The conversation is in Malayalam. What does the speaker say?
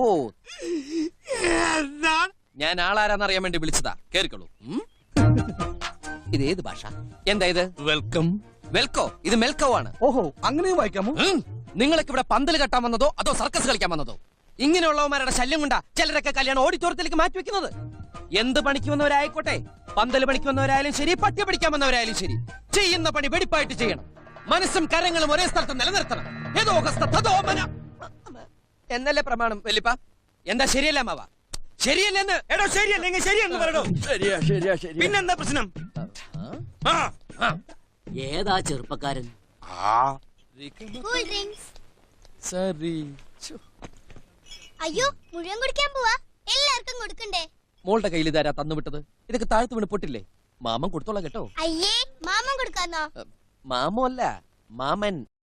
ഓ ഞാൻ ആളാരാന്നറിയാൻ വേണ്ടി വിളിച്ചതാ. കേറിക്കോളൂ. ഇത് ഏത് ഭാഷ? എന്താ ഇത്? വെൽക്കം. വെൽക്കോ? ഇത് മെൽക്കോ ആണ്. ഓഹോ, അങ്ങനെയും വായിക്കാമോ? നിങ്ങൾക്ക് ഇവിടെ പന്തൽ കെട്ടാൻ വന്നതോ അതോ സർക്കസ് കളിക്കാൻ വന്നതോ? ഇങ്ങനെയുള്ളവന്മാരുടെ ശല്യം കൊണ്ടാ ചിലരൊക്കെ കല്യാണം ഓഡിറ്റോറിയത്തിലേക്ക് മാറ്റി വെക്കുന്നത്. എന്ത് പണിക്ക് വന്നവരായിക്കോട്ടെ, പന്തൽ പണിക്ക് വന്നവരായാലും ശരി, പട്ടി പഠിക്കാൻ വന്നവരായാലും ശരി, ചെയ്യുന്ന പണി വെടിപ്പായിട്ട് ചെയ്യണം. മനസ്സും കരങ്ങളും ഒരേ സ്ഥലത്ത് നിലനിർത്തണം. എന്നല്ലേ പ്രമാണം വെല്ലിപ്പ? എന്താ ശരിയല്ല മാവ? ശരിയല്ലെന്ന്. എടോ ശരിയല്ലെങ്കിൽ ശരിയെന്ന് പറയണോ? ശരിയാ ശരിയാ ശരി. പിന്നെന്താ പ്രശ്നം? ഏതാ ചെറുപ്പക്കാരൻ? അയ്യോ, മുഴുവൻ കുടിക്കാൻ പോവാ. എല്ലാവർക്കും കൊടുക്കണ്ടേ? മോളുടെ കയ്യിൽ ഇതാരാ തന്നുവിട്ടത്? ഇതൊക്കെ താഴ്ത്തു വീണ് പൊട്ടില്ലേ? മാമൻ കൊടുത്തോളാം കേട്ടോ. അയ്യേ, മാമൻ കൊടുക്കാന്നോ? മാമോ അല്ല, മാമൻ.